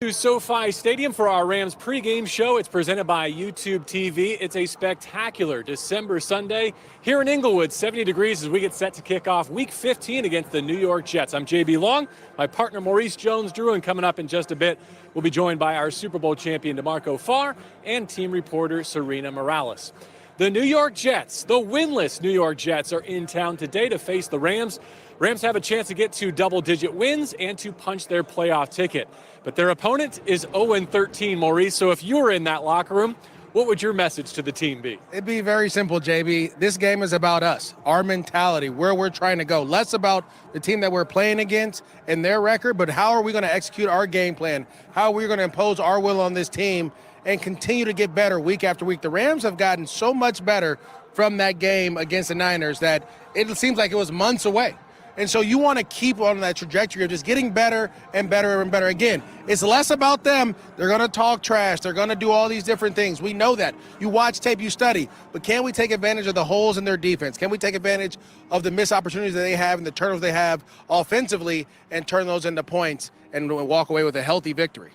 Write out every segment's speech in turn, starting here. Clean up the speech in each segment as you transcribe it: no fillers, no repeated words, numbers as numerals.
To SoFi Stadium for our Rams pregame show. It's presented by YouTube TV. It's a spectacular December Sunday here in Inglewood, 70 degrees as we get set to kick off Week 15 against the New York Jets. I'm JB Long, my partner Maurice Jones-Drew, and coming up in just a bit, we'll be joined by our Super Bowl champion DeMarco Farr and team reporter Serena Morales. The New York Jets, the winless New York Jets, are in town today to face the Rams. Rams have a chance to get to double-digit wins and to punch their playoff ticket. But their opponent is 0-13, Maurice. So if you were in that locker room, what would your message to the team be? It'd be very simple, JB. This game is about us, our mentality, where we're trying to go. Less about the team that we're playing against and their record, but how are we going to execute our game plan? How are we going to impose our will on this team and continue to get better week after week? The Rams have gotten so much better from that game against the Niners that it seems like it was months away. And so you want to keep on that trajectory of just getting better and better and better. Again, it's less about them. They're going to talk trash. They're going to do all these different things. We know that. You watch tape, you study. But can we take advantage of the holes in their defense? Can we take advantage of the missed opportunities that they have and the turnovers they have offensively and turn those into points and walk away with a healthy victory?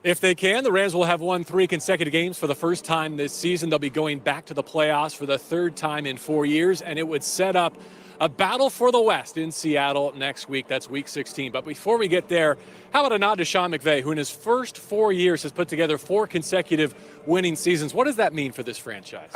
If they can, the Rams will have won 3 consecutive games for the first time this season. They'll be going back to the playoffs for the 3rd time in 4 years, and it would set up a battle for the West in Seattle next week. That's Week 16. But before we get there, how about a nod to Sean McVay, who in his first 4 years has put together 4 consecutive winning seasons? What does that mean for this franchise?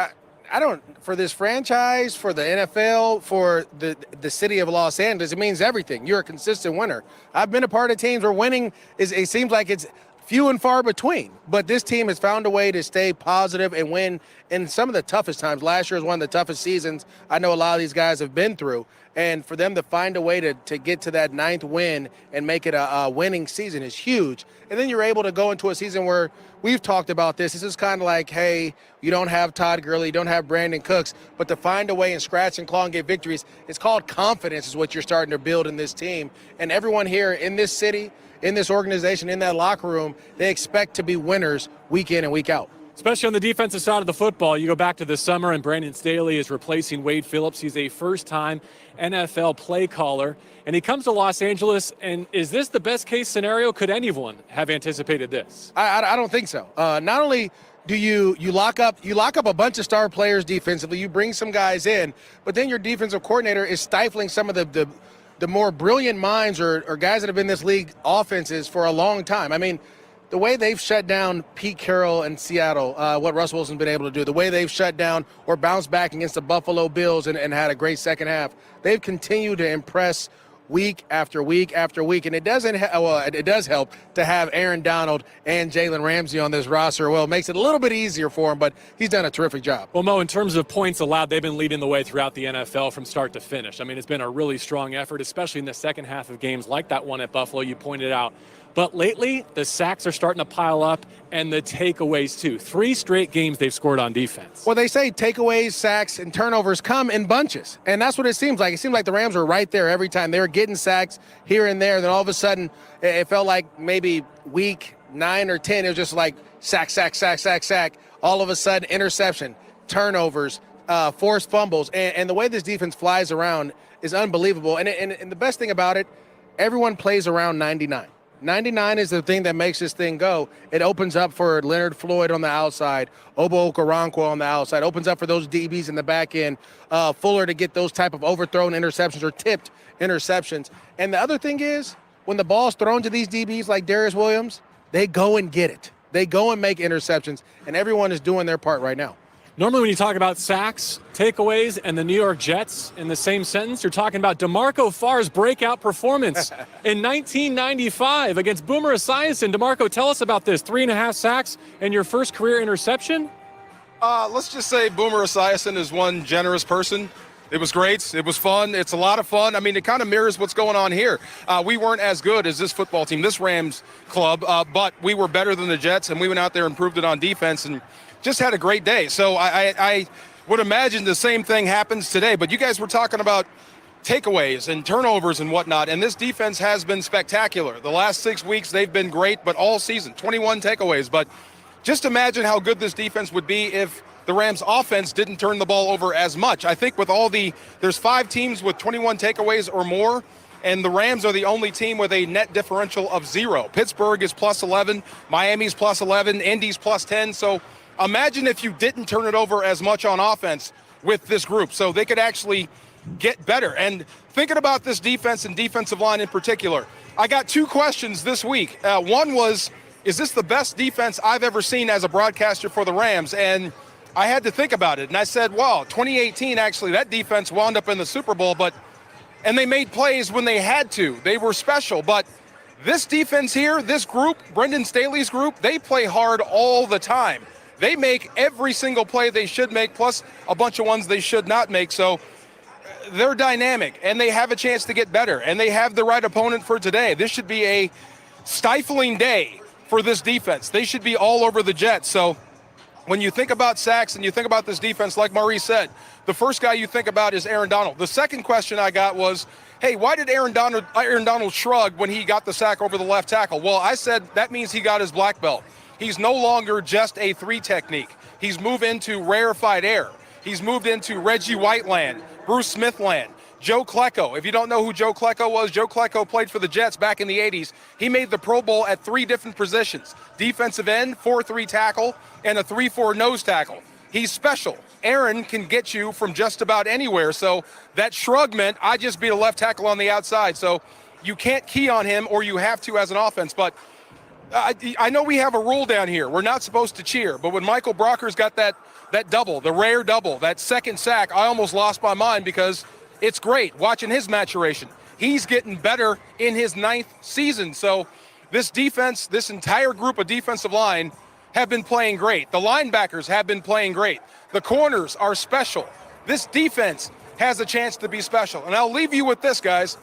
For this franchise, for the NFL, for the city of Los Angeles, it means everything. You're a consistent winner. I've been a part of teams where winning it seems like it's few and far between, but this team has found a way to stay positive and win in some of the toughest times. Last year was one of the toughest seasons I know a lot of these guys have been through, and for them to find a way to get to that 9th win and make it a winning season is huge. And then you're able to go into a season where we've talked about this. This is kind of like, hey, you don't have Todd Gurley, you don't have Brandon Cooks, but to find a way and scratch and claw and get victories, it's called confidence is what you're starting to build in this team. And everyone here in this city, in this organization, in that locker room, they expect to be winners week in and week out. Especially on the defensive side of the football. You go back to the summer and Brandon Staley is replacing Wade Phillips. He's a first-time NFL play caller. And he comes to Los Angeles, and is this the best-case scenario? Could anyone have anticipated this? I don't think so. Not only do you lock up a bunch of star players defensively, you bring some guys in, but then your defensive coordinator is stifling some of the more brilliant minds or guys that have been in this league offenses for a long time. I mean, the way they've shut down Pete Carroll in Seattle, what Russell Wilson's been able to do, the way they've shut down or bounced back against the Buffalo Bills and had a great second half, they've continued to impress week after week after week. And it does help to have Aaron Donald and Jalen Ramsey on this roster. Well, it makes it a little bit easier for him, but he's done a terrific job. Well, Mo, in terms of points allowed, they've been leading the way throughout the NFL from start to finish. I mean, it's been a really strong effort, especially in the second half of games like that one at Buffalo you pointed out. But lately, the sacks are starting to pile up, and the takeaways, too. 3 straight games they've scored on defense. Well, they say takeaways, sacks, and turnovers come in bunches, and that's what it seems like. It seemed like the Rams were right there every time. They were getting sacks here and there, and then all of a sudden, it felt like maybe week 9 or 10, it was just like sack, sack, sack, sack, sack. All of a sudden, interception, turnovers, forced fumbles, and the way this defense flies around is unbelievable. And the best thing about it, everyone plays around 99. 99 is the thing that makes this thing go. It opens up for Leonard Floyd on the outside, Obo Okoronkwo on the outside, opens up for those DBs in the back end, Fuller to get those type of overthrown interceptions or tipped interceptions. And the other thing is, when the ball's thrown to these DBs like Darius Williams, they go and get it. They go and make interceptions, and everyone is doing their part right now. Normally when you talk about sacks, takeaways, and the New York Jets in the same sentence, you're talking about DeMarco Farr's breakout performance in 1995 against Boomer Esiason. DeMarco, tell us about this. 3.5 sacks and your first career interception? Let's just say Boomer Esiason is one generous person. It was great. It was fun. It's a lot of fun. I mean, it kind of mirrors what's going on here. We weren't as good as this football team, this Rams club, but we were better than the Jets, and we went out there and proved it on defense and just had a great day. So I would imagine the same thing happens today. But you guys were talking about takeaways and turnovers and whatnot, and this defense has been spectacular. The last 6 weeks, they've been great, but all season, 21 takeaways. But just imagine how good this defense would be if the Rams offense didn't turn the ball over as much. I think with there's 5 teams with 21 takeaways or more. and the Rams are the only team with a net differential of 0. Pittsburgh is plus 11, Miami's plus 11, Indy's plus 10. So imagine if you didn't turn it over as much on offense with this group. So they could actually get better. And thinking about this defense and defensive line in particular, I got 2 questions this week. One was, is this the best defense I've ever seen as a broadcaster for the Rams? And I had to think about it. And I said, wow, 2018, actually, that defense wound up in the Super Bowl, and they made plays when they had to. They were special. But this defense here, this group, Brendan Staley's group, they play hard all the time. They make every single play they should make, plus a bunch of ones they should not make. So they're dynamic, and they have a chance to get better, and they have the right opponent for today. This should be a stifling day for this defense. They should be all over the Jets. So when you think about sacks and you think about this defense, like Maurice said, the first guy you think about is Aaron Donald. The second question I got was, hey, why did Aaron Donald shrug when he got the sack over the left tackle? Well, I said that means he got his black belt. He's no longer just a 3 technique. He's moved into rarefied air. He's moved into Reggie White land, Bruce Smith land, Joe Klecko. If you don't know who Joe Klecko was, Joe Klecko played for the Jets back in the 80s. He made the Pro Bowl at 3 different positions: defensive end, 4-3 tackle, and a 3-4 nose tackle. He's special. Aaron can get you from just about anywhere. So that shrug meant I just beat a left tackle on the outside. So you can't key on him, or you have to as an offense. But I know we have a rule down here. We're not supposed to cheer. But when Michael Brocker's got that double, the rare double, that second sack, I almost lost my mind because it's great watching his maturation. He's getting better in his 9th season. So this defense, this entire group of defensive line have been playing great. The linebackers have been playing great. The corners are special. This defense has a chance to be special. And I'll leave you with this, guys.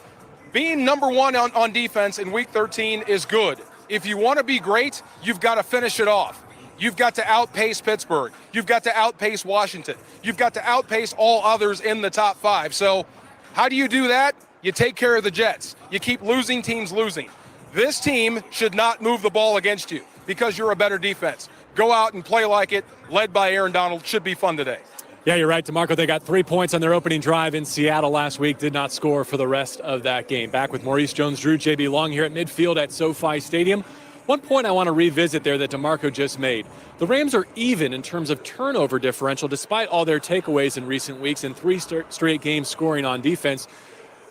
Being number 1 on defense in Week 13 is good. If you want to be great, you've got to finish it off. You've got to outpace Pittsburgh. You've got to outpace Washington. You've got to outpace all others in the top 5. So how do you do that? You take care of the Jets. You keep losing teams losing. This team should not move the ball against you because you're a better defense. Go out and play like it, led by Aaron Donald. Should be fun today. Yeah, you're right, DeMarco. They got 3 points on their opening drive in Seattle last week, did not score for the rest of that game. Back with Maurice Jones-Drew, JB Long here at midfield at SoFi Stadium. One point I want to revisit there that DeMarco just made. The Rams are even in terms of turnover differential despite all their takeaways in recent weeks and 3 straight games scoring on defense.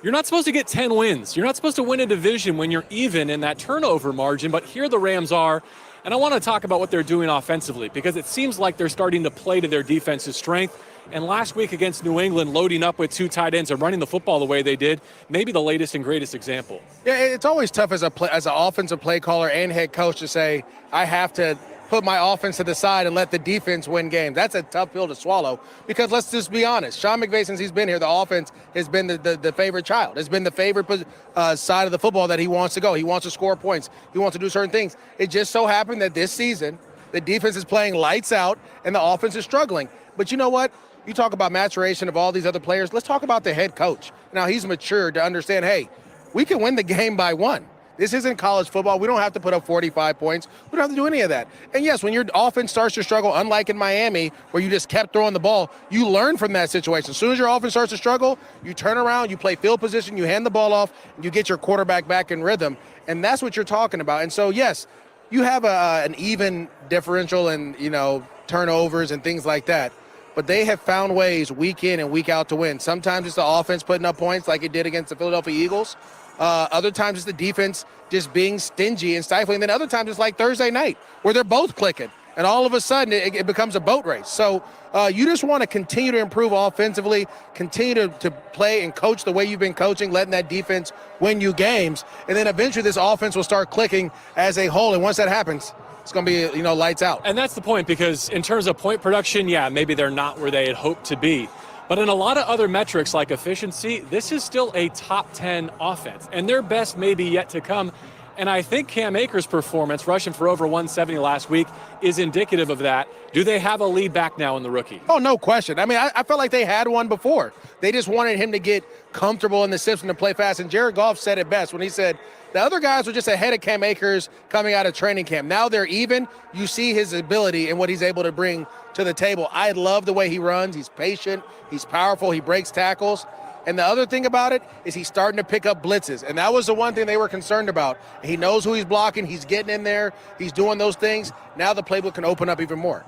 You're not supposed to get 10 wins. You're not supposed to win a division when you're even in that turnover margin, but here the Rams are. And I want to talk about what they're doing offensively because it seems like they're starting to play to their defense's strength. And last week against New England, loading up with 2 tight ends and running the football the way they did, maybe the latest and greatest example. Yeah, it's always tough as an offensive play caller and head coach to say, I have to put my offense to the side and let the defense win games. That's a tough pill to swallow because let's just be honest. Sean McVay, since he's been here, the offense has been the favorite child. It's been the favorite side of the football that he wants to go. He wants to score points. He wants to do certain things. It just so happened that this season, the defense is playing lights out and the offense is struggling. But you know what? You talk about maturation of all these other players. Let's talk about the head coach. Now, he's matured to understand, hey, we can win the game by 1. This isn't college football. We don't have to put up 45 points. We don't have to do any of that. And yes, when your offense starts to struggle, unlike in Miami, where you just kept throwing the ball, you learn from that situation. As soon as your offense starts to struggle, you turn around, you play field position, you hand the ball off, and you get your quarterback back in rhythm. And that's what you're talking about. And so, yes, you have an even differential in, turnovers and things like that. But they have found ways week in and week out to win. Sometimes it's the offense putting up points like it did against the Philadelphia Eagles. Other times it's the defense just being stingy and stifling. And then other times it's like Thursday night where they're both clicking. And all of a sudden it becomes a boat race. So you just want to continue to improve offensively, continue to play and coach the way you've been coaching, letting that defense win you games. And then eventually this offense will start clicking as a whole. And once that happens, it's going to be, lights out. And that's the point because in terms of point production, yeah, maybe they're not where they had hoped to be. But in a lot of other metrics like efficiency, this is still a top 10 offense. And their best may be yet to come. And I think Cam Akers' performance, rushing for over 170 last week, is indicative of that. Do they have a lead back now in the rookie? Oh, no question. I mean, I felt like they had one before. They just wanted him to get comfortable in the system to play fast. And Jared Goff said it best when he said, the other guys were just ahead of Cam Akers coming out of training camp. Now they're even. You see his ability and what he's able to bring to the table. I love the way he runs. He's patient. He's powerful. He breaks tackles. And the other thing about it is he's starting to pick up blitzes. And that was the one thing they were concerned about. He knows who he's blocking. He's getting in there. He's doing those things. Now the playbook can open up even more.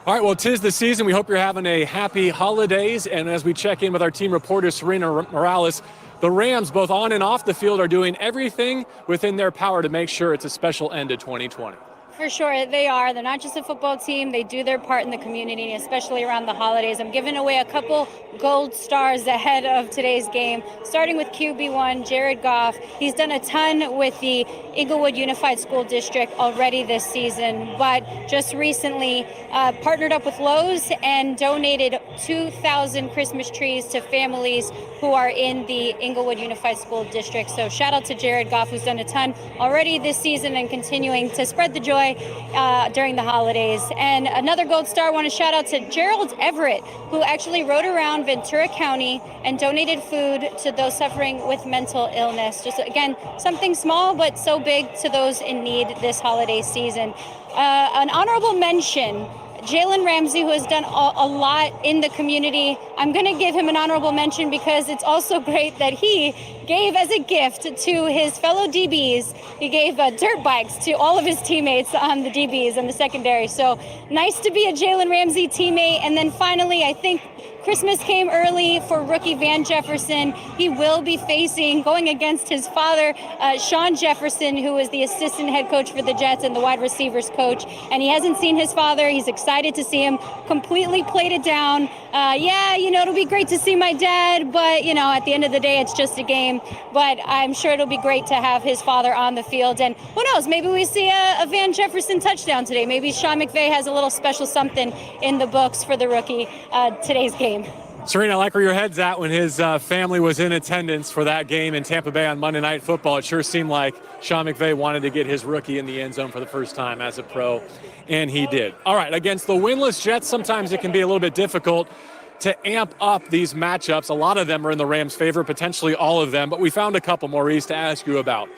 All right, well, 'tis the season. We hope you're having a happy holidays. And as we check in with our team reporter, Serena Morales, the Rams, both on and off the field, are doing everything within their power to make sure it's a special end to 2020. For sure, they are. They're not just a football team. They do their part in the community, especially around the holidays. I'm giving away a couple gold stars ahead of today's game, starting with QB1, Jared Goff. He's done a ton with the Inglewood Unified School District already this season, but just recently partnered up with Lowe's and donated 2,000 Christmas trees to families who are in the Inglewood Unified School District. So shout out to Jared Goff, who's done a ton already this season and continuing to spread the joy during the holidays. And another gold star, I want to shout out to Gerald Everett, who actually rode around Ventura County and donated food to those suffering with mental illness. Just, again, something small but so big to those in need this holiday season. An honorable mention, Jalen Ramsey, who has done a lot in the community. I'm going to give him an honorable mention because it's also great that he gave as a gift to his fellow DBs. He gave dirt bikes to all of his teammates on the DBs and the secondary. So nice to be a Jalen Ramsey teammate. And then finally, I think Christmas came early for rookie Van Jefferson. He will be going against his father, Sean Jefferson, who is the assistant head coach for the Jets and the wide receivers coach. And he hasn't seen his father. He's excited to see him. Completely played it down. It'll be great to see my dad, but, at the end of the day, it's just a game. But I'm sure it'll be great to have his father on the field. And who knows, maybe we see a Van Jefferson touchdown today. Maybe Sean McVay has a little special something in the books for the rookie today's game. Serena, I like where your head's at when his family was in attendance for that game in Tampa Bay on Monday Night Football. It sure seemed like Sean McVay wanted to get his rookie in the end zone for the first time as a pro, and he did. All right, against the winless Jets, sometimes it can be a little bit difficult to amp up these matchups. A lot of them are in the Rams' favor, potentially all of them, but we found a couple, Maurice, to ask you about.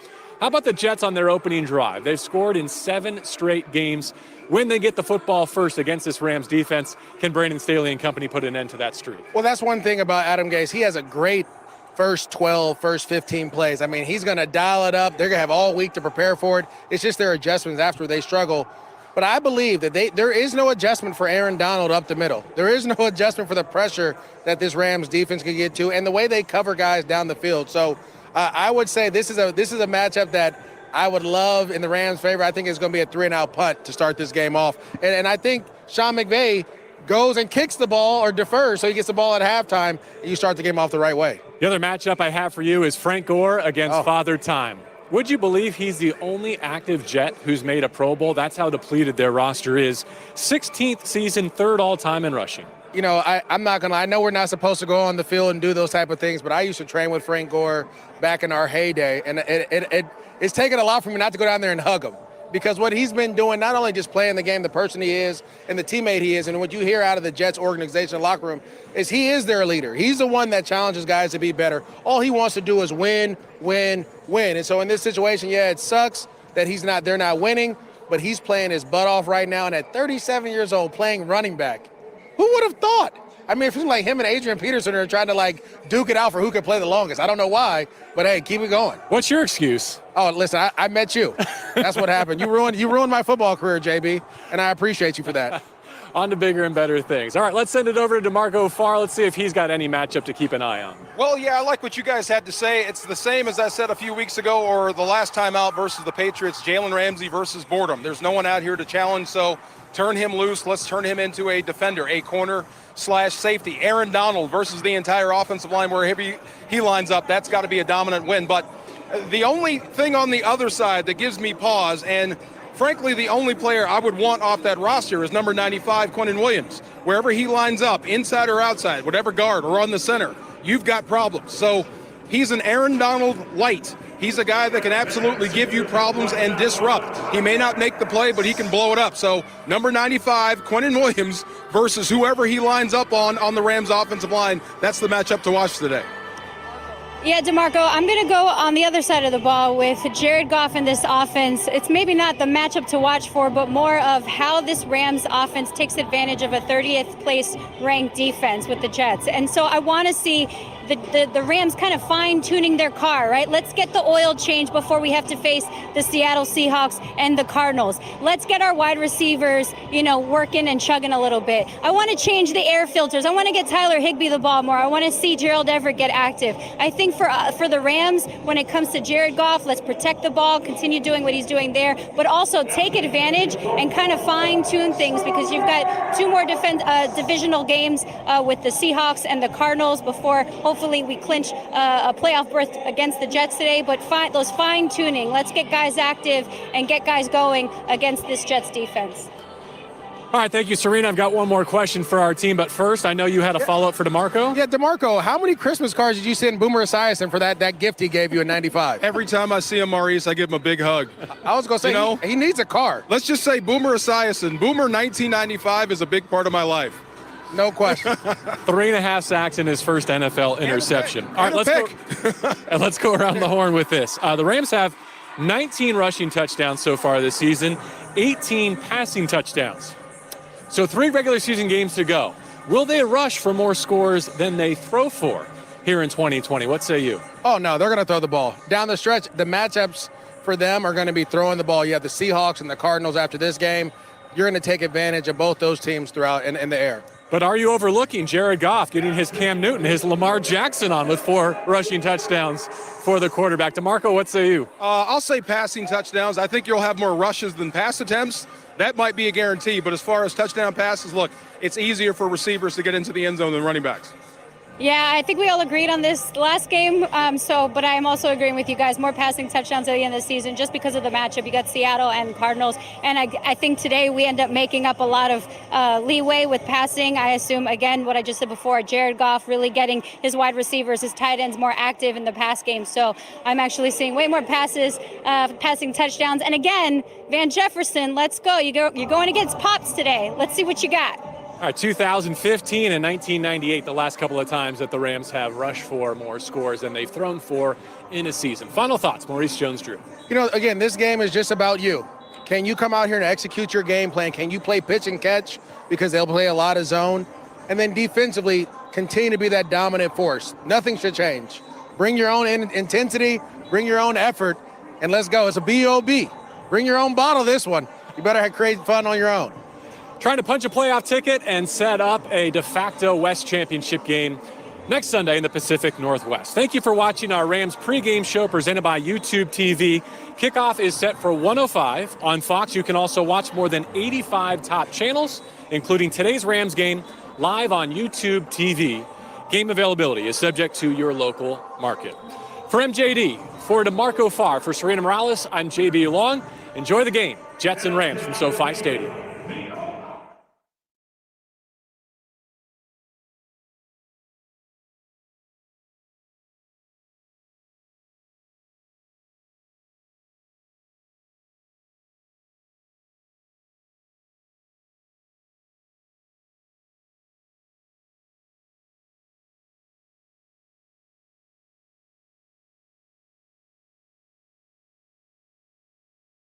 How about the Jets on their opening drive? They've scored in 7 straight games. When they get the football first against this Rams defense, can Brandon Staley and company put an end to that streak? Well, that's one thing about Adam Gase. He has a great first 15 plays. I mean, he's going to dial it up. They're going to have all week to prepare for it. It's just their adjustments after they struggle. But I believe that there is no adjustment for Aaron Donald up the middle. There is no adjustment for the pressure that this Rams defense can get to and the way they cover guys down the field. So I would say this is a matchup that I would love in the Rams' favor. I think it's going to be a 3-and-out punt to start this game off. And I think Sean McVay goes and kicks the ball or defers so he gets the ball at halftime and you start the game off the right way. The other matchup I have for you is Frank Gore against Father Time. Would you believe he's the only active Jet who's made a Pro Bowl? That's how depleted their roster is. 16th season, 3rd all-time in rushing. I'm not going to lie. I know we're not supposed to go on the field and do those type of things, but I used to train with Frank Gore back in our heyday, and it's taken a lot for me not to go down there and hug him. Because what he's been doing, not only just playing the game, the person he is and the teammate he is, and what you hear out of the Jets organization locker room is he is their leader. He's the one that challenges guys to be better. All he wants to do is win, win, win. And so in this situation, it sucks that they're not winning, but he's playing his butt off right now. And at 37 years old, playing running back, who would have thought? I mean, it feels like him and Adrian Peterson are trying to duke it out for who can play the longest. I don't know why, but hey, keep it going. What's your excuse? Oh, listen, I met you. That's what happened. You ruined my football career, JB, and I appreciate you for that. On to bigger and better things. All right, let's send it over to DeMarco Farr. Let's see if he's got any matchup to keep an eye on. Well, yeah, I like what you guys had to say. It's the same as I said a few weeks ago or the last time out versus the Patriots, Jalen Ramsey versus boredom. There's no one out here to challenge, so turn him loose. Let's turn him into a defender, a corner/safety. Aaron Donald versus the entire offensive line, wherever he lines up, that's got to be a dominant win. But the only thing on the other side that gives me pause, and frankly, the only player I would want off that roster is number 95, Quinnen Williams. Wherever he lines up, inside or outside, whatever guard or on the center, you've got problems. So he's an Aaron Donald light. He's a guy that can absolutely give you problems and disrupt. He may not make the play, but he can blow it up. So number 95, Quinnen Williams versus whoever he lines up on the Rams offensive line, that's the matchup to watch today. Yeah, DeMarco, I'm going to go on the other side of the ball with Jared Goff in this offense. It's maybe not the matchup to watch for, but more of how this Rams offense takes advantage of a 30th place ranked defense with the Jets. And so I want to see the Rams kind of fine-tuning their car, right? Let's get the oil change before we have to face the Seattle Seahawks and the Cardinals. Let's get our wide receivers, working and chugging a little bit. I want to change the air filters. I want to get Tyler Higbee the ball more. I want to see Gerald Everett get active. I think for the Rams, when it comes to Jared Goff, let's protect the ball, continue doing what he's doing there, but also take advantage and kind of fine-tune things, because you've got two more divisional games with the Seahawks and the Cardinals before hopefully we clinch a playoff berth against the Jets today. But those fine-tuning, let's get guys active and get guys going against this Jets defense. All right, thank you, Serena. I've got one more question for our team, but first, I know you had a follow-up for DeMarco. Yeah, DeMarco, how many Christmas cards did you send Boomer Esiason for that gift he gave you in '95? Every time I see him, Maurice, I give him a big hug. I was going to say, he needs a car. Let's just say Boomer Esiason. Boomer 1995 is a big part of my life. No question. 3.5 sacks in his first NFL interception. All right, let's go around the horn with this. The Rams have 19 rushing touchdowns so far this season, 18 passing touchdowns. So 3 regular season games to go. Will they rush for more scores than they throw for here in 2020? What say you? Oh, no, they're going to throw the ball. Down the stretch, the matchups for them are going to be throwing the ball. You have the Seahawks and the Cardinals after this game. You're going to take advantage of both those teams throughout in the air. But are you overlooking Jared Goff getting his Cam Newton, his Lamar Jackson on with 4 rushing touchdowns for the quarterback? DeMarco, what say you? I'll say passing touchdowns. I think you'll have more rushes than pass attempts. That might be a guarantee, but as far as touchdown passes, look, it's easier for receivers to get into the end zone than running backs. Yeah, I think we all agreed on this last game. But I am also agreeing with you guys. More passing touchdowns at the end of the season just because of the matchup. You got Seattle and Cardinals. And I think today we end up making up a lot of leeway with passing. I assume, again, what I just said before, Jared Goff really getting his wide receivers, his tight ends more active in the pass game. So I'm actually seeing way more passing touchdowns. And again, Van Jefferson, let's go. You're going against Pops today. Let's see what you got. All right, 2015 and 1998, the last couple of times that the Rams have rushed for more scores than they've thrown for in a season. Final thoughts, Maurice Jones-Drew. Again, this game is just about you. Can you come out here and execute your game plan? Can you play pitch and catch? Because they'll play a lot of zone. And then defensively, continue to be that dominant force. Nothing should change. Bring your own intensity, bring your own effort, and let's go. It's a B.O.B. Bring your own bottle this one. You better create fun on your own. Trying to punch a playoff ticket and set up a de facto West Championship game next Sunday in the Pacific Northwest. Thank you for watching our Rams pregame show presented by YouTube TV. Kickoff is set for 1:05 on Fox. You can also watch more than 85 top channels, including today's Rams game, live on YouTube TV. Game availability is subject to your local market. For MJD, for DeMarco Farr, for Serena Morales, I'm JB Long. Enjoy the game. Jets and Rams from SoFi Stadium.